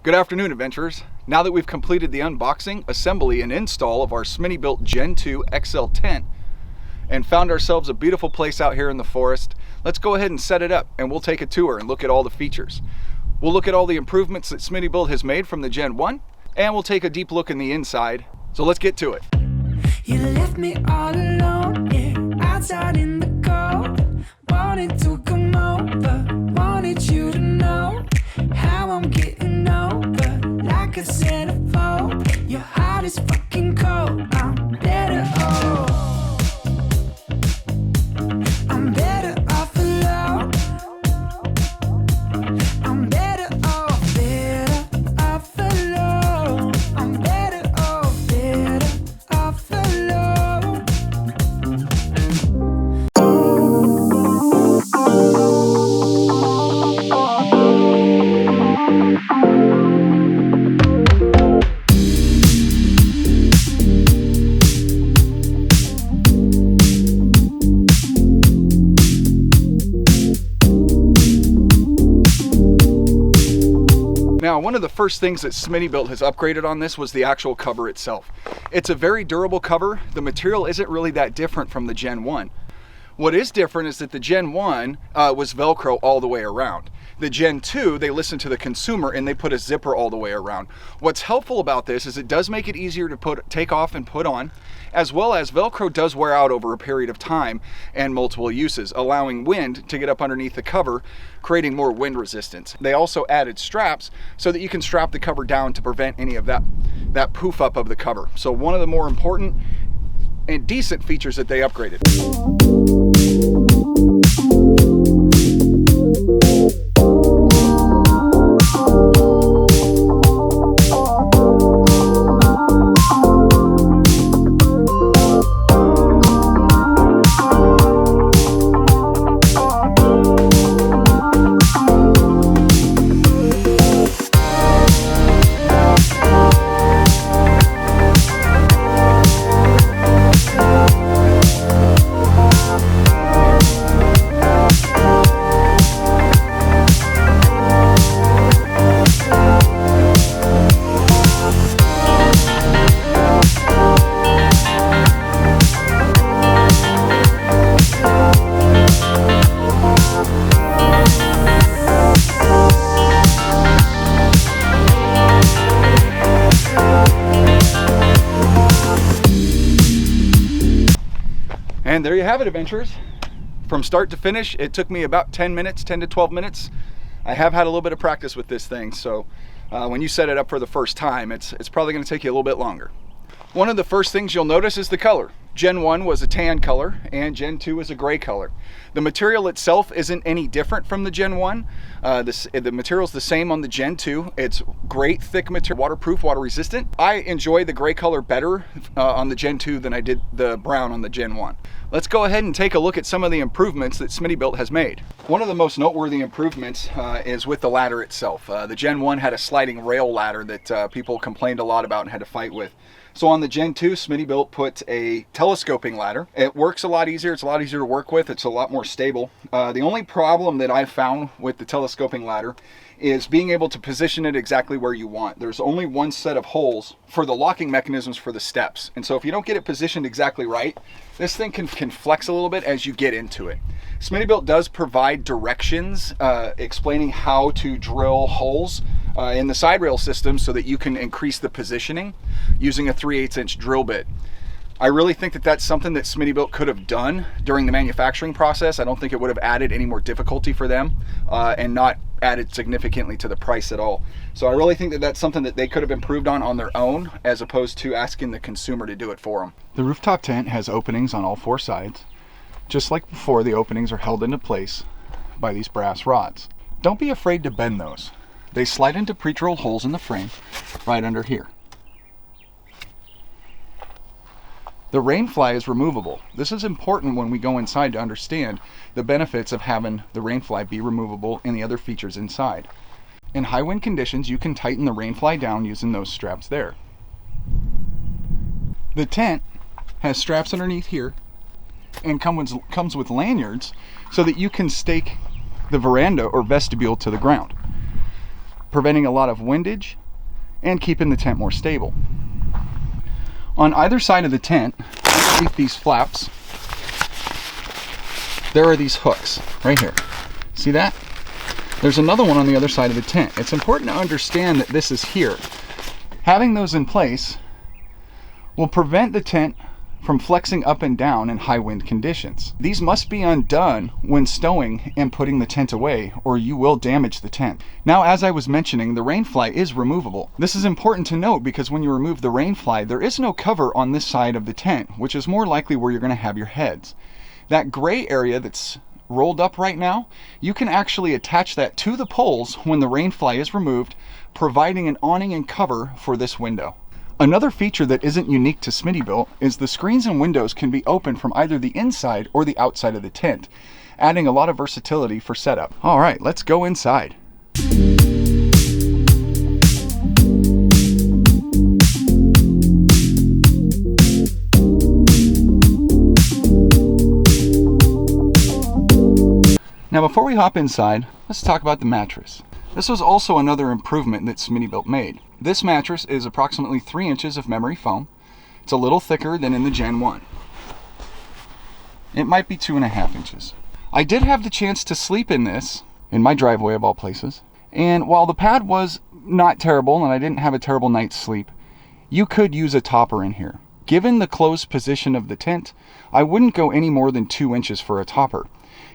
Good afternoon, adventurers. Now that we've completed the unboxing, assembly, and install of our SmittyBilt Gen2 XL tent and found ourselves a beautiful place out here in the forest, let's go ahead and set it up and we'll take a tour and look at all the features. We'll look at all the improvements that SmittyBilt has made from the Gen 1, and we'll take a deep look in the inside. So let's get to it. You left me all alone, yeah, outside in the cold. Wanted to come over, wanted you to know how I'm getting over. Like a centerfold, your heart is fucking cold. I'm better off. I'm better off alone. I'm better off, better off alone. I'm better off alone. Now, one of the first things that SmittyBilt has upgraded on this was the actual cover itself. It's a very durable cover. The material isn't really that different from the Gen 1. What is different is that the Gen 1 was Velcro all the way around. The Gen 2, they listened to the consumer and they put a zipper all the way around. What's helpful about this is it does make it easier to take off and put on, as well as Velcro does wear out over a period of time and multiple uses, allowing wind to get up underneath the cover, creating more wind resistance. They also added straps so that you can strap the cover down to prevent any of that poof up of the cover. So one of the more important and decent features that they upgraded. And there you have it, adventurers. From start to finish, it took me about 10 to 12 minutes. I have had a little bit of practice with this thing, so when you set it up for the first time, it's probably going to take you a little bit longer. One of the first things you'll notice is the color. Gen 1 was a tan color and Gen 2 is a gray color. The material itself isn't any different from the Gen 1. The material's the same on the Gen 2. It's great, thick material, waterproof, water resistant. I enjoy the gray color better on the Gen 2 than I did the brown on the Gen 1. Let's go ahead and take a look at some of the improvements that SmittyBilt has made. One of the most noteworthy improvements is with the ladder itself. The Gen 1 had a sliding rail ladder that people complained a lot about and had to fight with. So on the Gen 2, SmittyBilt put a telescoping ladder. It works a lot easier. It's a lot easier to work with. It's a lot more stable. The only problem that I found with the telescoping ladder is being able to position it exactly where you want. There's only one set of holes for the locking mechanisms for the steps. And so if you don't get it positioned exactly right, this thing can flex a little bit as you get into it. SmittyBilt does provide directions explaining how to drill holes in the side rail system so that you can increase the positioning using a 3/8" drill bit. I really think that that's something that SmittyBilt could have done during the manufacturing process. I don't think it would have added any more difficulty for them and not added significantly to the price at all. So I really think that that's something that they could have improved on their own as opposed to asking the consumer to do it for them. The rooftop tent has openings on all four sides. Just like before, the openings are held into place by these brass rods. Don't be afraid to bend those. They slide into pre-drilled holes in the frame right under here. The rainfly is removable. This is important when we go inside to understand the benefits of having the rainfly be removable and the other features inside. In high wind conditions, you can tighten the rainfly down using those straps there. The tent has straps underneath here and comes with lanyards so that you can stake the veranda or vestibule to the ground. preventing a lot of windage and keeping the tent more stable. On either side of the tent, underneath these flaps, there are these hooks right here. See that? There's another one on the other side of the tent. It's important to understand that this is here. Having those in place will prevent the tent from flexing up and down in high wind conditions. These must be undone when stowing and putting the tent away, or you will damage the tent. Now, as I was mentioning, the rain fly is removable. This is important to note because when you remove the rain fly, there is no cover on this side of the tent, which is more likely where you're going to have your heads. That gray area that's rolled up right now, you can actually attach that to the poles when the rain fly is removed, providing an awning and cover for this window. Another feature that isn't unique to SmittyBilt is the screens and windows can be opened from either the inside or the outside of the tent, adding a lot of versatility for setup. All right, let's go inside. Now before we hop inside, let's talk about the mattress. This was also another improvement that SmittyBilt made. This mattress is approximately 3 inches of memory foam. It's a little thicker than in the Gen 1. It might be 2.5 inches. I did have the chance to sleep in this, in my driveway of all places, and while the pad was not terrible and I didn't have a terrible night's sleep, you could use a topper in here. Given the closed position of the tent, I wouldn't go any more than 2 inches for a topper.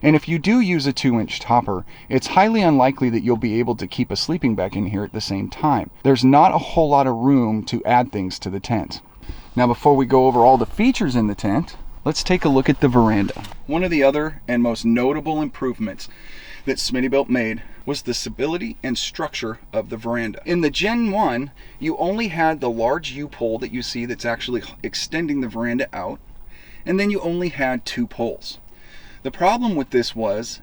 And if you do use a 2-inch topper, it's highly unlikely that you'll be able to keep a sleeping bag in here at the same time. There's not a whole lot of room to add things to the tent. Now before we go over all the features in the tent, let's take a look at the veranda. One of the other and most notable improvements that SmittyBilt made was the stability and structure of the veranda. In the Gen 1, you only had the large U-pole that you see that's actually extending the veranda out, and then you only had 2 poles. The problem with this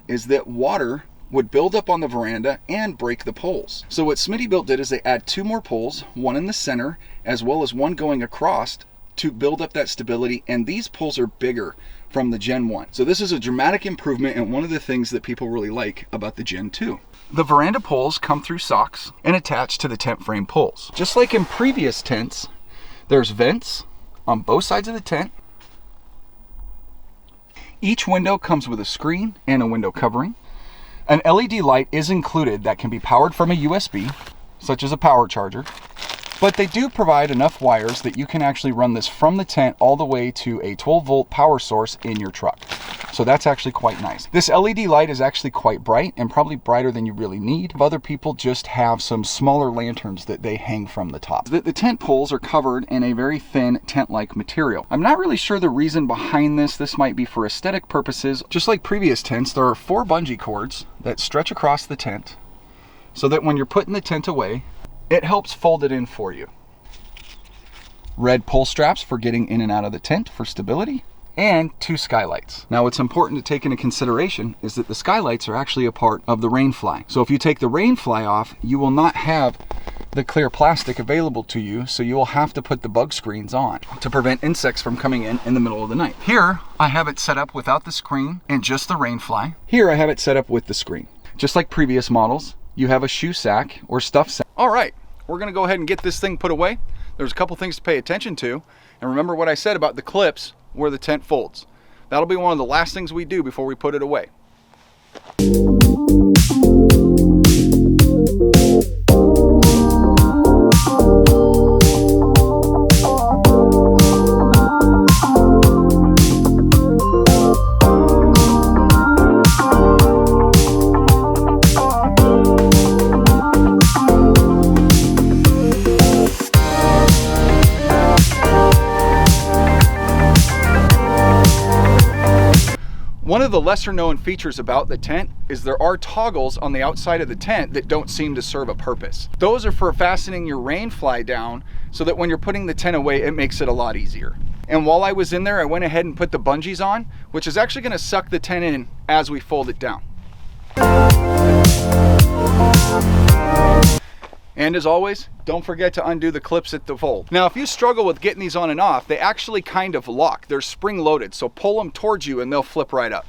is that water would build up on the veranda and break the poles. So what SmittyBilt did is they add 2 more poles, one in the center, as well as one going across to build up that stability, and these poles are bigger from the Gen 1. So this is a dramatic improvement and one of the things that people really like about the Gen 2. The veranda poles come through socks and attach to the tent frame poles. Just like in previous tents, there's vents on both sides of the tent. Each window comes with a screen and a window covering. An LED light is included that can be powered from a USB, such as a power charger, but they do provide enough wires that you can actually run this from the tent all the way to a 12-volt power source in your truck. So that's actually quite nice. This LED light is actually quite bright and probably brighter than you really need. Other people just have some smaller lanterns that they hang from the top. The tent poles are covered in a very thin tent-like material. I'm not really sure the reason behind this. This might be for aesthetic purposes. Just like previous tents, there are 4 bungee cords that stretch across the tent so that when you're putting the tent away, it helps fold it in for you. Red pull straps for getting in and out of the tent for stability, and 2 skylights. Now what's important to take into consideration is that the skylights are actually a part of the rain fly. So if you take the rain fly off, you will not have the clear plastic available to you, so you will have to put the bug screens on to prevent insects from coming in the middle of the night. Here I have it set up without the screen and just the rain fly. Here I have it set up with the screen. Just like previous models, you have a shoe sack or stuff sack. All right, we're gonna go ahead and get this thing put away. There's a couple things to pay attention to, and remember what I said about the clips where the tent folds. That'll be one of the last things we do before we put it away. One of the lesser known features about the tent is there are toggles on the outside of the tent that don't seem to serve a purpose. Those are for fastening your rain fly down so that when you're putting the tent away, it makes it a lot easier. And while I was in there, I went ahead and put the bungees on, which is actually gonna suck the tent in as we fold it down. And as always, don't forget to undo the clips at the fold. Now, if you struggle with getting these on and off, they actually kind of lock. They're spring loaded, so pull them towards you and they'll flip right up.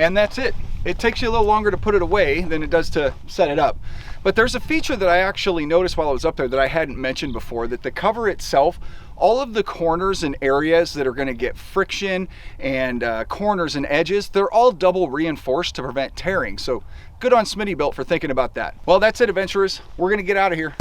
and that's it. It takes you a little longer to put it away than it does to set it up. But there's a feature that I actually noticed while I was up there that I hadn't mentioned before, that the cover itself, all of the corners and areas that are going to get friction and corners and edges, they're all double reinforced to prevent tearing. So good on SmittyBilt for thinking about that. Well, that's it, adventurers. We're going to get out of here.